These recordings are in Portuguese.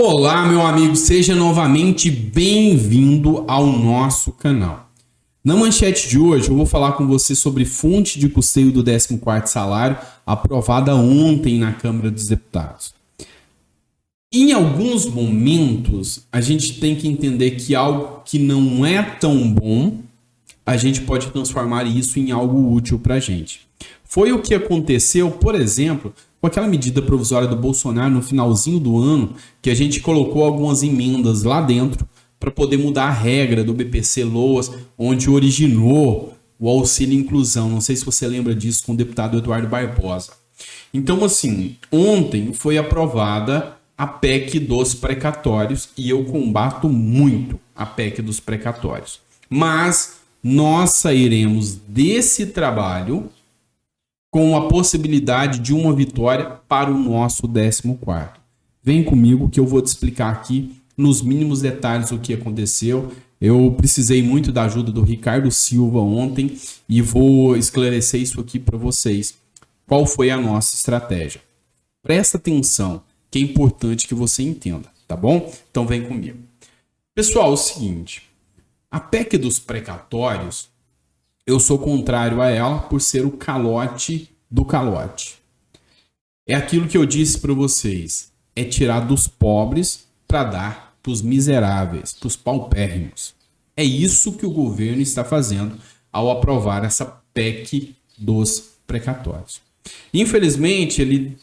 Olá, meu amigo, seja novamente bem-vindo ao nosso canal. Na manchete de hoje, eu vou falar com você sobre fonte de custeio do 14º salário aprovada ontem na Câmara dos Deputados. Em alguns momentos, a gente tem que entender que algo que não é tão bom, a gente pode transformar isso em algo útil para a gente. Foi o que aconteceu, por exemplo, com aquela medida provisória do Bolsonaro no finalzinho do ano, que a gente colocou algumas emendas lá dentro para poder mudar a regra do BPC-Loas, onde originou o auxílio inclusão. Não sei se você lembra disso com o deputado Eduardo Barbosa. Então, assim, ontem foi aprovada a PEC dos precatórios e eu combato muito a PEC dos precatórios. Mas nós sairemos desse trabalho com a possibilidade de uma vitória para o nosso 14º. Vem comigo que eu vou te explicar aqui nos mínimos detalhes o que aconteceu. Eu precisei muito da ajuda do Ricardo Silva ontem e vou esclarecer isso aqui para vocês. Qual foi a nossa estratégia? Presta atenção, que é importante que você entenda, tá bom? Então vem comigo. Pessoal, é o seguinte, a PEC dos precatórios, eu sou contrário a ela por ser o calote do calote. É aquilo que eu disse para vocês, é tirar dos pobres para dar para os miseráveis, para os paupérrimos. É isso que o governo está fazendo ao aprovar essa PEC dos precatórios. Infelizmente, ele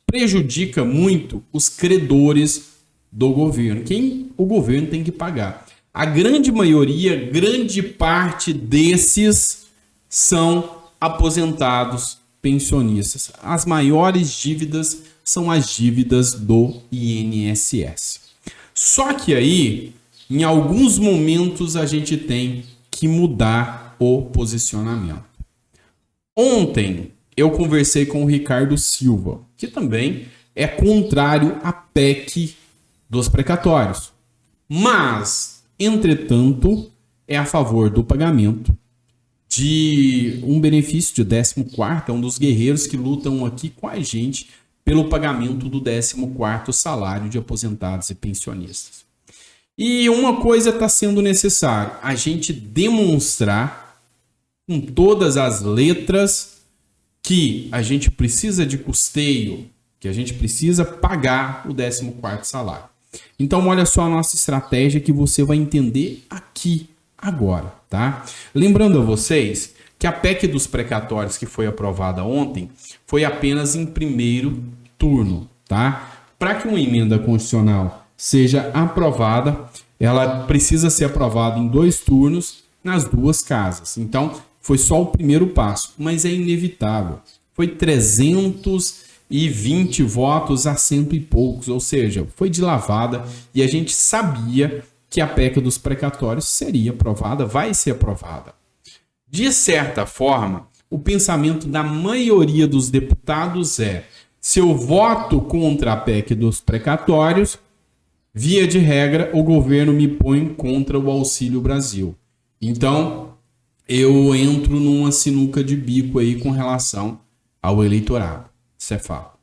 prejudica muito os credores do governo, quem o governo tem que pagar. A grande maioria, grande parte desses são aposentados pensionistas. As maiores dívidas são as dívidas do INSS. Só que aí, em alguns momentos, a gente tem que mudar o posicionamento. Ontem, eu conversei com o Ricardo Silva, que também é contrário à PEC dos precatórios. Mas, entretanto, é a favor do pagamento de um benefício de 14º, é um dos guerreiros que lutam aqui com a gente pelo pagamento do 14º salário de aposentados e pensionistas. E uma coisa está sendo necessária, a gente demonstrar com todas as letras que a gente precisa de custeio, que a gente precisa pagar o 14º salário. Então, olha só a nossa estratégia que você vai entender aqui, agora, tá? Lembrando a vocês que a PEC dos precatórios que foi aprovada ontem foi apenas em primeiro turno, tá? Para que uma emenda constitucional seja aprovada, ela precisa ser aprovada em 2 turnos nas 2 casas. Então, foi só o primeiro passo, mas é inevitável. Foi 320 votos a 100 e poucos, ou seja, foi de lavada e a gente sabia que a PEC dos precatórios seria aprovada, vai ser aprovada. De certa forma, o pensamento da maioria dos deputados é: se eu voto contra a PEC dos precatórios, via de regra, o governo me põe contra o Auxílio Brasil. Então, eu entro numa sinuca de bico aí com relação ao eleitorado. Isso é fato.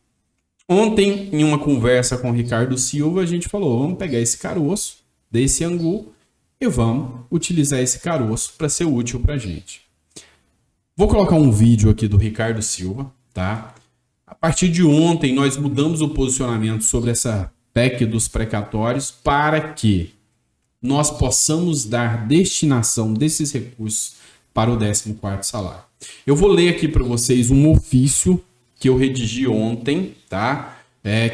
Ontem, em uma conversa com o Ricardo Silva, a gente falou: vamos pegar esse caroço desse angu e vamos utilizar esse caroço para ser útil para a gente. Vou colocar um vídeo aqui do Ricardo Silva, tá? A partir de ontem, nós mudamos o posicionamento sobre essa PEC dos precatórios para que nós possamos dar destinação desses recursos para o 14º salário. Eu vou ler aqui para vocês um ofício que eu redigi ontem, tá?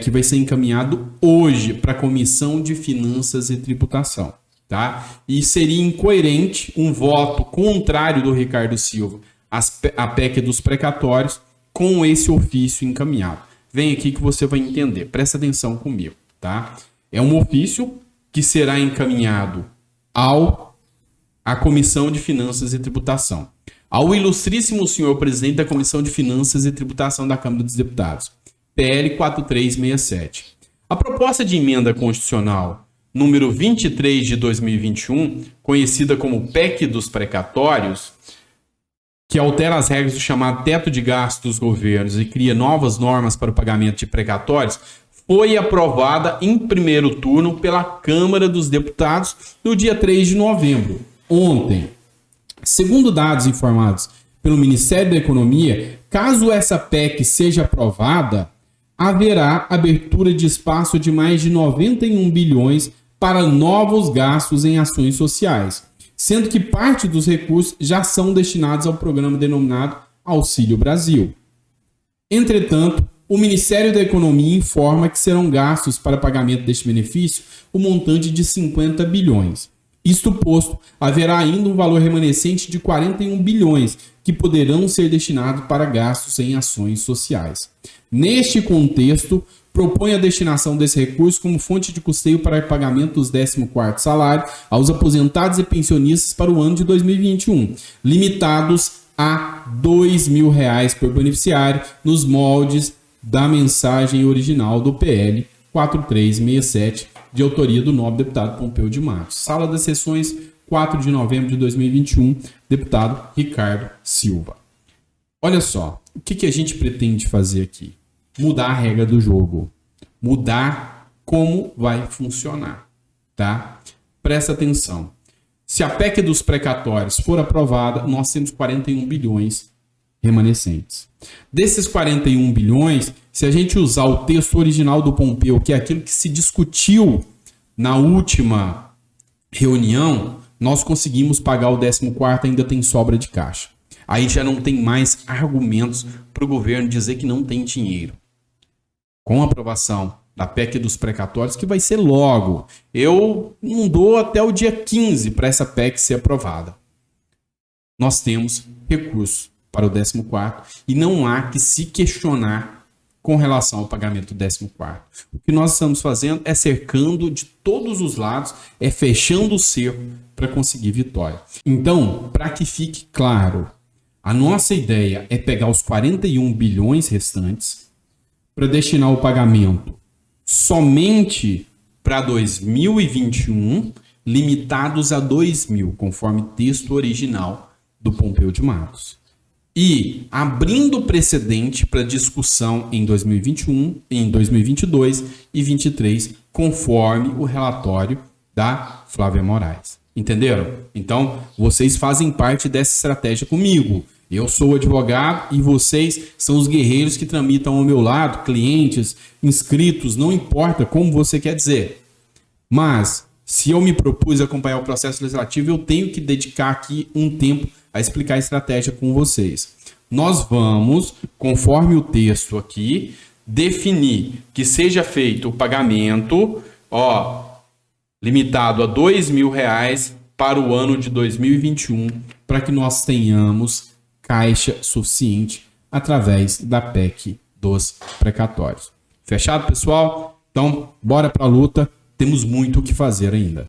Que vai ser encaminhado hoje para a Comissão de Finanças e Tributação, tá? E seria incoerente um voto contrário do Ricardo Silva à PEC dos precatórios com esse ofício encaminhado. Vem aqui que você vai entender, presta atenção comigo, tá? É um ofício que será encaminhado à Comissão de Finanças e Tributação, ao ilustríssimo senhor presidente da Comissão de Finanças e Tributação da Câmara dos Deputados, PL 4367. A proposta de emenda constitucional número 23 de 2021, conhecida como PEC dos precatórios, que altera as regras do chamado teto de gastos dos governos e cria novas normas para o pagamento de precatórios, foi aprovada em primeiro turno pela Câmara dos Deputados no dia 3 de novembro, ontem. Segundo dados informados pelo Ministério da Economia, caso essa PEC seja aprovada, haverá abertura de espaço de mais de 91 bilhões para novos gastos em ações sociais, sendo que parte dos recursos já são destinados ao programa denominado Auxílio Brasil. Entretanto, o Ministério da Economia informa que serão gastos para pagamento deste benefício o montante de 50 bilhões. Isto posto, haverá ainda um valor remanescente de 41 bilhões que poderão ser destinados para gastos em ações sociais. Neste contexto, propõe a destinação desse recurso como fonte de custeio para o pagamento dos 14º salário aos aposentados e pensionistas para o ano de 2021, limitados a R$ 2.000 por beneficiário, nos moldes da mensagem original do PL 4367, de autoria do nobre deputado Pompeu de Matos. Sala das Sessões, 4 de novembro de 2021, deputado Ricardo Silva. Olha só, o que a gente pretende fazer aqui? Mudar a regra do jogo. Mudar como vai funcionar, tá? Presta atenção. Se a PEC dos precatórios for aprovada, nós temos 41 bilhões remanescentes. Desses 41 bilhões, se a gente usar o texto original do Pompeu, que é aquilo que se discutiu na última reunião, nós conseguimos pagar o 14º, ainda tem sobra de caixa. Aí já não tem mais argumentos para o governo dizer que não tem dinheiro. Com a aprovação da PEC dos precatórios, que vai ser logo, eu não dou até o dia 15 para essa PEC ser aprovada. Nós temos recurso para o 14º e não há que se questionar com relação ao pagamento do 14º. O que nós estamos fazendo é cercando de todos os lados, é fechando o cerco para conseguir vitória. Então, para que fique claro, a nossa ideia é pegar os 41 bilhões restantes para destinar o pagamento somente para 2021, limitados a 2.000, conforme texto original do Pompeu de Matos. E abrindo precedente para discussão em 2021, em 2022 e 2023, conforme o relatório da Flávia Moraes. Entenderam? Então, vocês fazem parte dessa estratégia comigo. Eu sou o advogado e vocês são os guerreiros que tramitam ao meu lado, clientes, inscritos, não importa como você quer dizer. Mas, se eu me propus a acompanhar o processo legislativo, eu tenho que dedicar aqui um tempo a explicar a estratégia com vocês. Nós vamos, conforme o texto aqui, definir que seja feito o pagamento, limitado a R$ 2.000 para o ano de 2021, para que nós tenhamos caixa suficiente através da PEC dos precatórios. Fechado, pessoal? Então, bora para a luta. Temos muito o que fazer ainda.